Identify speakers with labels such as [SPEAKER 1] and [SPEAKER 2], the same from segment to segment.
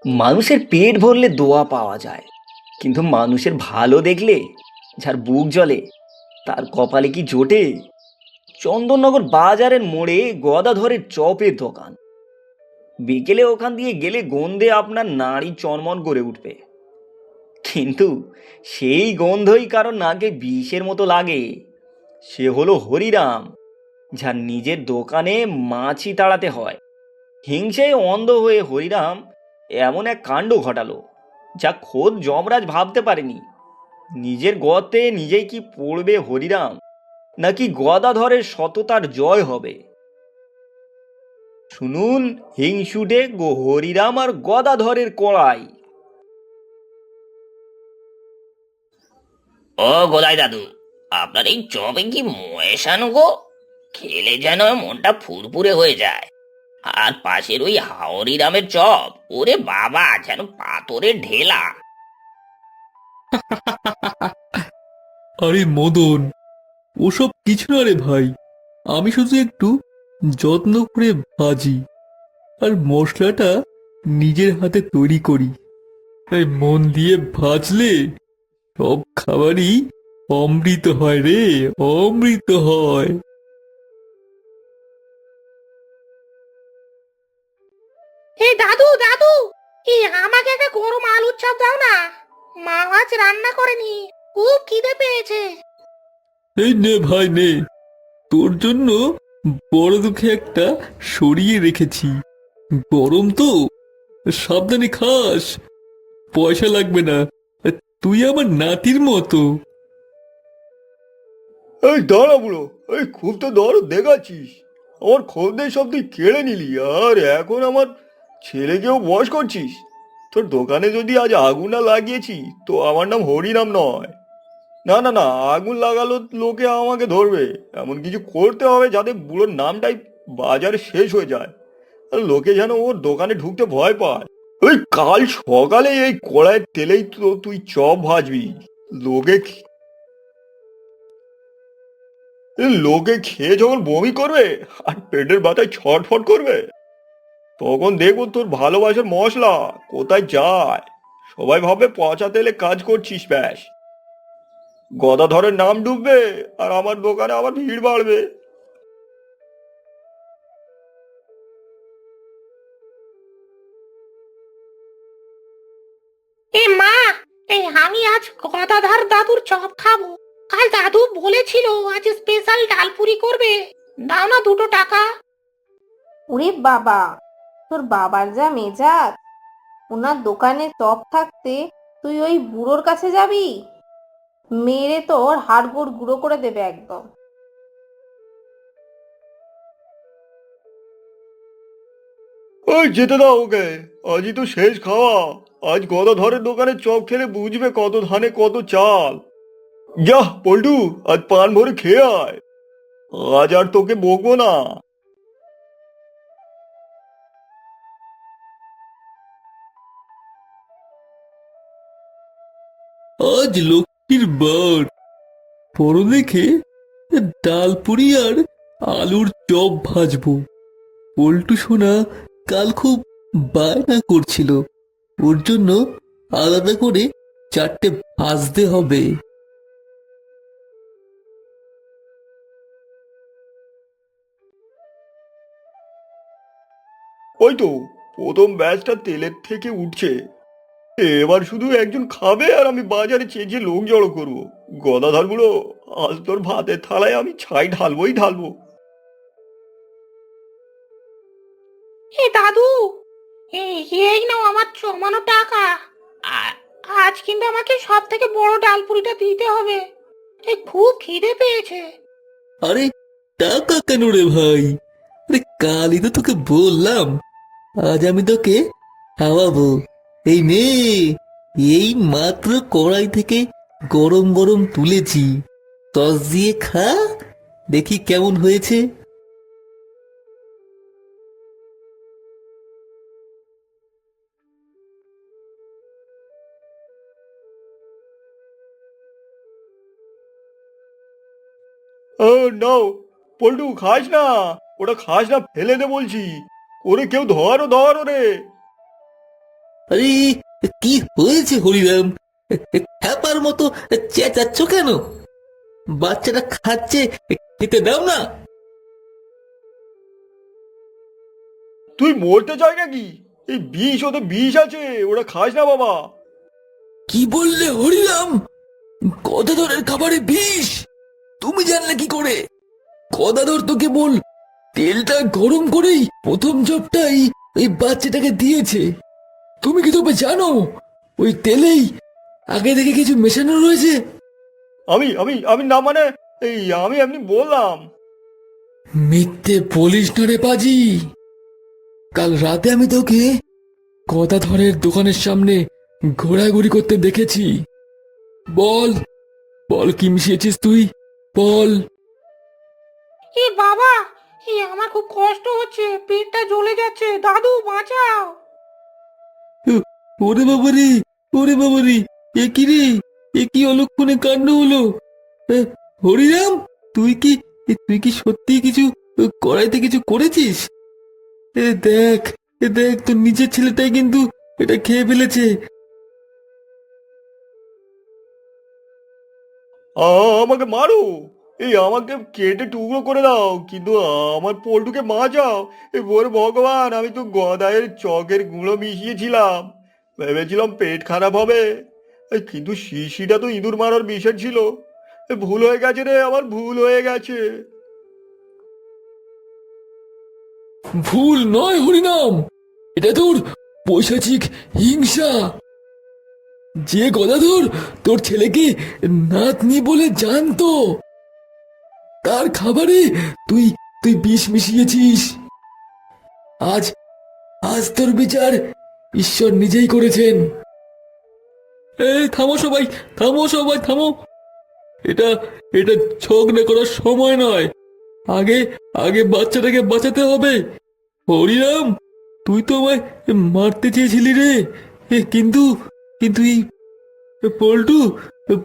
[SPEAKER 1] মানুষের পেট ভরলে দোয়া পাওয়া যায়, কিন্তু মানুষের ভালো দেখলে যার বুক জ্বলে তার কপালে কি জোটে? চন্দননগর বাজারের মোড়ে গদাধরের চপের দোকান। বিকেলে ওখান দিয়ে গেলে গন্ধে আপনার নাড়ি চনমন করে উঠবে। কিন্তু সেই গন্ধই কারণ নাকে বিষের মতো লাগে। সে হলো হরিরাম, যার নিজের দোকানে মাছি তাড়াতে হয়। হিংসেয় অন্ধ হয়ে হরিরাম এমন এক কাণ্ড ঘটালো যা খোদ যমরাজ ভাবতে পারেনি। নিজের গর্তে নিজেই কি পড়বে হরিরাম, নাকি গদাধরের সততার জয় হবে? শুনুন, হিংসুটে হরিরাম আর গদাধরের কড়াই।
[SPEAKER 2] ও গোদাই দাদু, আপনার এই চপে কি ময়সানো গো! খেলে যেন মনটা ফুরফুরে হয়ে যায়। আর পাশের ওই হাওড়ি রামের চপ, ওরে বাবা, যেন পাথরের ঢেলা।
[SPEAKER 3] আরে মদন, ওসব কিছু না রে ভাই। আমি শুধু একটু যত্ন করে ভাজি আর মশলাটা নিজের হাতে তৈরি করি। তাই মন দিয়ে ভাজলে সব খাবারই অমৃত হয় রে, অমৃত হয়।
[SPEAKER 4] এই দাদু দাদু, এই আমাকে একটা গরম আলুর চপ দাও না। মা আজ রান্না করেনি, খুব খিদে পেয়েছে।
[SPEAKER 3] এই নে ভাই নে, তোর জন্য বড় দুঃখে একটা সরিয়ে রেখেছি। গরম তো, সাবধানে খাস, পয়সা লাগবে না। তুই আমার নাতির মতো।
[SPEAKER 5] এই দাঁড়া বুড়ো, এই খুব তো দরদ দেখাচ্ছিস। আমার খদ্দের সব তুই কেড়ে নিলি, আর এখন আমার ছেলেকেও বশ করছিস। তোর দোকানে যদি আজ আগুন না লাগিয়েছি তো আমার নাম হরিনাম নয়। না না না, আগুন লাগালো লোকে আমাকে ধরবে। এমন কিছু করতে হবে যাতে বুড়োর নামটাই বাজারে শেষ হয়ে যায়, আর লোকে যেন ওর দোকানে ঢুকতে ভয় পায়। ওই কাল সকালে এই কড়াইয়ের তেলেই তো তুই চপ ভাজবি। লোকে লোকে খেয়ে যখন বমি করবে আর পেটের ব্যথায় ছটফট করবে, তখন দেখবো তোর ভালোবাসার মশলা কোথায় যায়। সবাই ভাবে পচা তেলে কাজ করছিস ব্যাস। গদাধরের নাম ডুববে আর আমার দোকানে আবার ভিড় বাড়বে।
[SPEAKER 4] এ মা, এই আমি আজ গদাধর দাদুর চপ খাবো। কাল দাদু বলেছিল আজ স্পেশাল ডালপুরি করবে। দাও না 2 টাকা।
[SPEAKER 6] ওরে বাবা, তোর বাবার যা মেজাজ! ওনার দোকানে চপ থাকতে তুই ওই বুড়োর কাছে যাবি? মেরে তোর হাড়গোড় গুঁড়ো করে দেবে একদম।
[SPEAKER 5] ওই যেতে দাও ওকে, আজই তো শেষ খাওয়া। আজ গদাধরের দোকানে চপ খেলে বুঝবে কত ধানে কত চাল। যা পল্টু, আজ পান ভরে খেয়ে আয়। আজ আর তোকে বকবো না।
[SPEAKER 3] আজ লক্ষ্মীর বার, বড় দেখে ডালপুরি আর আলুর চপ ভাজবো। পল্টু সোনা কাল খুব বায়না করছিল, ওর জন্য আলাদা করে 4টে ভাজতে হবে।
[SPEAKER 5] ওই তো প্রথম ব্যাচটা তেলের থেকে উঠছে। এবার শুধু একজন খাবে আর আমি বাজারে চেঁচিয়ে লোক জড়ো করবো। গদাধর বুড়ো, আজ তোর ভাতের থালায় আমি ছাই ঢালবোই ঢালবো।
[SPEAKER 4] এ দাদু, এই এই নাও আমার জমানো টাকা।
[SPEAKER 2] আ-
[SPEAKER 4] আজ কিন্তু আমাকে সব থেকে বড় ডালপুরিটা দিতে হবে। এই খুব খিদে পেয়েছে।
[SPEAKER 3] আরে টাকা কেন রে ভাই? আরে কালই তো তোকে বললাম আজ আমি তোকে খাওয়াবো। এই নে, এই মাত্র কড়াই থেকে গরম গরম তুলেছি, টস দিয়ে খা, দেখি কেমন হয়েছে।
[SPEAKER 5] ও নাও পল্টু, খাস না, ওটা খাস না, ফেলে দে বলছি। ওরে কেউ ধরো ধরো রে।
[SPEAKER 3] আরে কি হয়েছে হরিরাম? খ্যাপার মতো চেঁচাচ্ছ কেন? বাচ্চাটা খাচ্ছে, খেতে দাও না।
[SPEAKER 5] তুই মরতে চাই নাকি? এই বিষ, ওতে বিষ আছে, ওরা খাস না বাবা।
[SPEAKER 3] কি বললে হরিরাম? গদাধরের খাবারে বিষ? তুমি জানলে কি করে? গদাধর তো কেবল তেলটা গরম করেই প্রথম জবটাই ওই বাচ্চাটাকে দিয়েছে। তুমি কি তবে জানো ওই তেলেই আগে থেকে কিছু মেশানো রয়েছে?
[SPEAKER 5] আমি আমি আমি না মানে, আমি এমনি বললাম।
[SPEAKER 3] মিথ্যে বলিস না রে পাজি। কাল রাতে আমি তোকে গদাধরের দোকানের সামনে ঘোরাঘুরি করতে দেখেছি। বল, বল কি মিশিয়েছিস তুই? বল।
[SPEAKER 4] এ বাবা, আমার খুব কষ্ট হচ্ছে, পেটটা জ্বলে যাচ্ছে, দাদু বাঁচাও।
[SPEAKER 3] ওরে বাবারে, ওরে বাবারে, এ কি রে? এ কি অলক্ষণে কাণ্ড হলো? এ, হরিরাম, তুই কি সত্যি কিছু কড়াইতে কিছু করেছিস? দেখ, দেখ তোর নিজের ছেলেটাই কিন্তু এটা খেয়ে ফেলেছে।
[SPEAKER 5] আমাকে মারো, আমাকে কেটে টুকরো করে দাও, কিন্তু আমার পোল্টুকে বাঁচাও। ওরে ভগবান, আমি তো গদায়ের চকের গুঁড়ো মিশিয়েছিলাম, ভেবেছিলাম পেট খারাপ হবে। কিন্তু শিশিটা তো ইঁদুর মারার বিষয় ছিল। ভুল হয়ে গেছে রে, আমার ভুল হয়ে গেছে।
[SPEAKER 3] ভুল নয় হরিনাম, এটা তোর পৈশাচিক হিংসা। যে গদাধর তোর ছেলেকে নাতনি বলে জানতো, তার খাবারে তুই তুই বিষ মিশিয়েছিস। আজ আজ তোর বিচার ঈশ্বর নিজেই করেছেন। এই থামো সবাই, থামো সবাই, থামো। এটা এটা ঝগড়া করার সময় নয়। আগে আগে বাচ্চাটাকে বাঁচাতে হবে। হরিরাম, তুই তো আমায় মারতে চেয়েছিলি রে। কিন্তু কিন্তু এই পল্টু,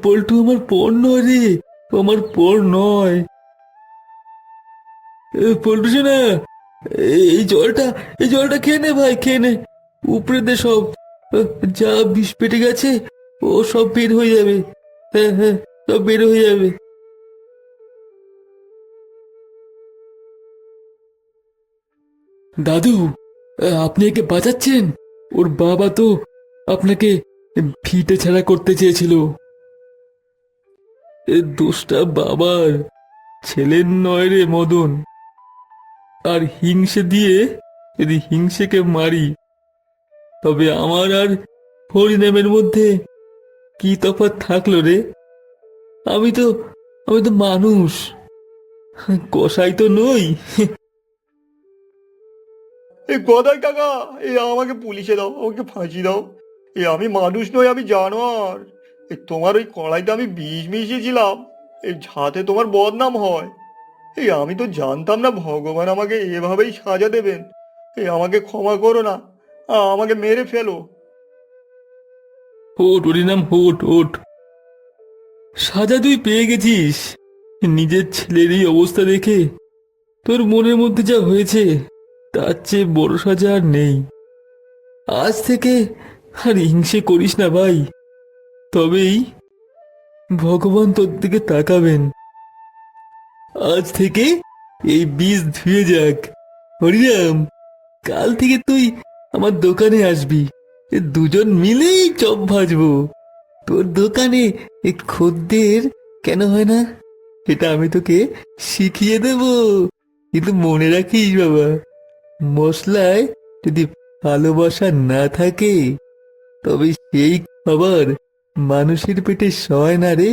[SPEAKER 3] পল্টু আমার পর নয় রে, আমার পর নয়। পল্টু শোনা, এই জলটা, এই জলটা খেয়ে নে ভাই, খেয়ে নে। উপরে দে সব, যা বিষ পেটে গেছে ও সব বের হয়ে যাবে। হ্যাঁ হ্যাঁ, সব বের হয়ে যাবে। দাদু, আপনি একে বাঁচাচ্ছেন? ওর বাবা তো আপনাকে ভিটে ছাড়া করতে চেয়েছিল। এ দোষটা বাবার, ছেলের নয় রে মদন। আর হিংসে দিয়ে যদি হিংসেকে মারি, তবে আমার আর হরিনামের মধ্যে কি তফাৎ থাকলো রে? আমি তো আমি তো মানুষ, কসাই তো নই।
[SPEAKER 5] গদাই কাকা, আমাকে পুলিশে দাও, আমাকে ফাঁসি দাও। আমি মানুষ নই, আমি জানোয়ার। তোমার ওই কড়াইতে আমি বিষ মিশিয়েছিলাম, যাতে তোমার বদনাম হয়। আমি তো জানতাম না ভগবান আমাকে এভাবেই সাজা দেবেন। আমাকে ক্ষমা করো না, আমাকে মেরে ফেলো।
[SPEAKER 3] হোট হরিনাম, হোট হোট। সাজা তুই পেয়ে গেছিস। নিজের ছেলের এই অবস্থা দেখে তোর মনের মধ্যে যা হয়েছে, তার চেয়ে বড় সাজা আর নেই। আজ থেকে আর হিংসে করিস না ভাই, তবেই ভগবান তোর দিকে তাকাবেন। আজ থেকে এই বীজ ধুয়ে যাক। হরিরাম, কাল থেকে তুই আমার দোকানে আসবি, দুজন মিলেই চপ ভাজবো। তোর দোকানে খদ্দের কেন হয় না, এটা আমি তোকে শিখিয়ে দেব। কিন্তু মনে রাখিস বাবা, মশলায় যদি ভালোবাসা না থাকে, তবে সেই খাবার মানুষের পেটে সয় না রে,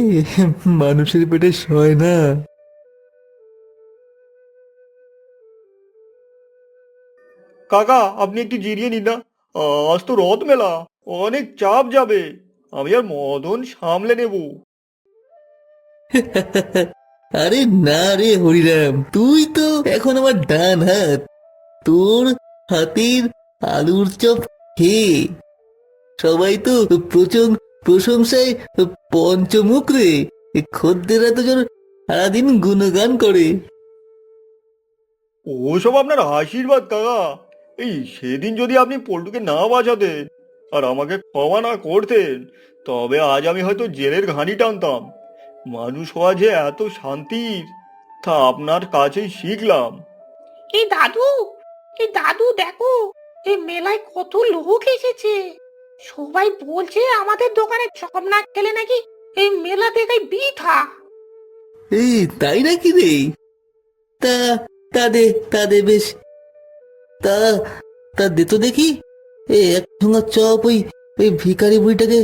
[SPEAKER 3] মানুষের পেটে সয় না।
[SPEAKER 5] কাকা, আপনি একটু জিরিয়ে নিন না, আজ তো রথ মেলা, অনেক চাপ যাবে। আমি আর মদন সামলে নেব।
[SPEAKER 3] আরে না রে হরিরাম, তুই তো এখন আমার ডান হাত। তোর হাতের আলুর চপ খেয়ে সবাই তো প্রশংসায় পঞ্চমুখ রে। খদ্দেররা তো যেন সারাদিন গুণগান করে।
[SPEAKER 5] ওসব আপনার আশীর্বাদ কাকা। সেদিন যদি আপনি পল্টুকে না বাঁচাতেন, আর আমাকে ক্ষমা না করতেন, তবে আজ আমি হয়তো জেলের ঘানি টানতাম। মানুষ হওয়া যে এত শান্তির, তা আপনার কাছেই শিখলাম।
[SPEAKER 4] এই দাদু, এই দাদু দেখো, এই মেলায় কত লোক এসেছে। সবাই বলছে আমাদের দোকানে চপ না খেলে নাকি এই মেলা দেখাই বৃথা।
[SPEAKER 3] এই তাই নাকি রে? তা তা দে বেশ। তা তা দে তো দেখি। এক ঠোঙা চপ ওই ওই ভিখারি বুড়িটাকে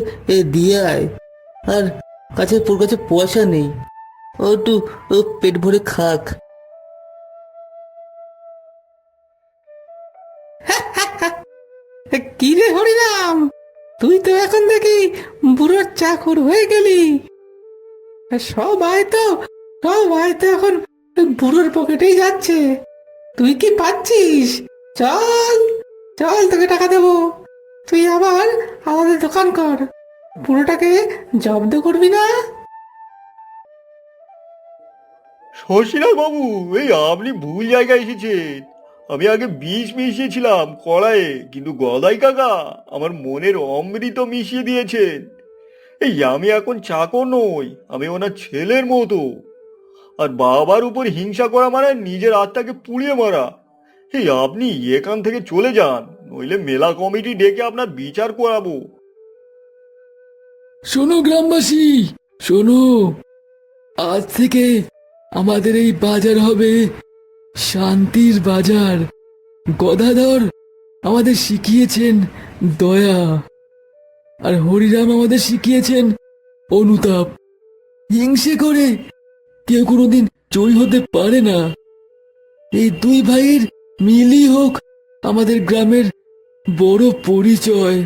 [SPEAKER 3] দিয়ে আয়। আর ওর কাছে পয়সা নেই, ও একটু ও পেট ভরে খাক। কি রে হরিরাম, তুই তো এখন দেখি বুড়োর চাকর হয়ে গেলি। সবাই তো এখন বুড়োর পকেটেই যাচ্ছে। তুই কি পাচ্ছিস? চল চল, তোকে টাকা দেবো। তুই আবার আমাদের দোকান কর, বুড়োটাকে জব্দ করবি না।
[SPEAKER 5] শশীলাল বাবু, এই আপনি ভুল জায়গায় এসেছেন। আমি আগে বিষ মিশিয়েছিলাম কড়াইয়ে, কিন্তু গদাই কাকা আমার মনের অমৃত মিশিয়ে দিয়েছেন। এই আমি এখন চাকর নই, আমি ওনার ছেলের মতো। আর বাবার উপর হিংসা করা মানে নিজের আত্মাকে পুড়িয়ে মারা। এই আপনি এখান থেকে চলে যান, নইলে মেলা কমিটি ডেকে আপনার বিচার করাবো।
[SPEAKER 3] শোনো গ্রামবাসী, শোনো, আজ থেকে আমাদের এই বাজার হবে শান্তির বাজার। গদাধর আমাদের শিখিয়েছেন দয়া, আর হরিরাম আমাদের শিখিয়েছেন অনুতাপ। হিংসে করে কেউ কোনোদিন জয়ী হতে পারে না। এই দুই ভাইয়ের মিলই হোক আমাদের গ্রামের বড় পরিচয়।